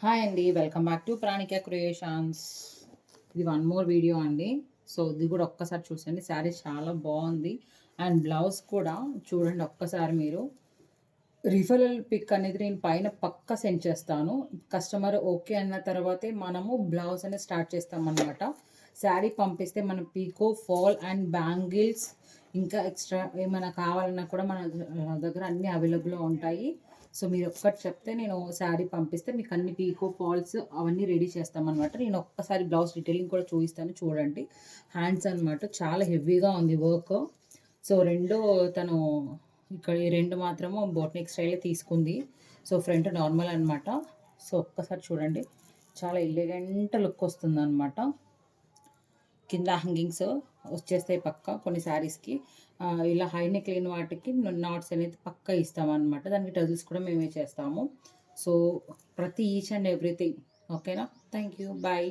Hi అండి. Welcome back to Pranika creations. ఇది one more video అండి. సో ఇది కూడా ఒక్కసారి చూసండి. శారీ చాలా బాగుంది అండ్ బ్లౌజ్ కూడా చూడండి ఒక్కసారి మీరు. రిఫరల్ పిక్ అనేది నేను పైన పక్కా సెండ్ చేస్తాను. కస్టమర్ ఓకే అన్న తర్వాతే మనము బ్లౌజ్ అనేది స్టార్ట్ చేస్తామన్నమాట. శారీ పంపిస్తే మనం పీకో, ఫాల్ అండ్ బ్యాంగిల్స్ ఇంకా ఎక్స్ట్రా ఏమైనా కావాలన్నా కూడా మన దగ్గర అన్నీ అవైలబుల్గా ఉంటాయి. సో మీరు ఒక్కటి చెప్తే నేను శారీ పంపిస్తే మీకు అన్ని పీకో, ఫాల్స్ అవన్నీ రెడీ చేస్తామన్నమాట. నేను ఒక్కసారి బ్లౌజ్ డీటెయిలింగ్ కూడా చూపిస్తాను చూడండి. హ్యాండ్స్ అనమాట చాలా హెవీగా ఉంది వర్క్. సో రెండో తను ఇక్కడ ఈ 2 మాత్రము బోట్ నెక్ స్టైలే తీసుకుంది. సో ఫ్రంట్ నార్మల్ అనమాట. సో ఒక్కసారి చూడండి. చాలా ఎలిగెంట్ లుక్ వస్తుందనమాట. కింద హ్యాంగింగ్స్ వచ్చేస్తాయి పక్కా కొన్ని శారీస్‌కి. ఇలా హై నెక్ లేని వాటికి నాట్స్ అనేది పక్కా ఇస్తామనమాట. దానికి టజిల్స్ కూడా మేమే చేస్తాము. సో ప్రతి ఈచ్ అండ్ ఎవ్రీథింగ్ ఓకేనా. Thank you. బాయ్.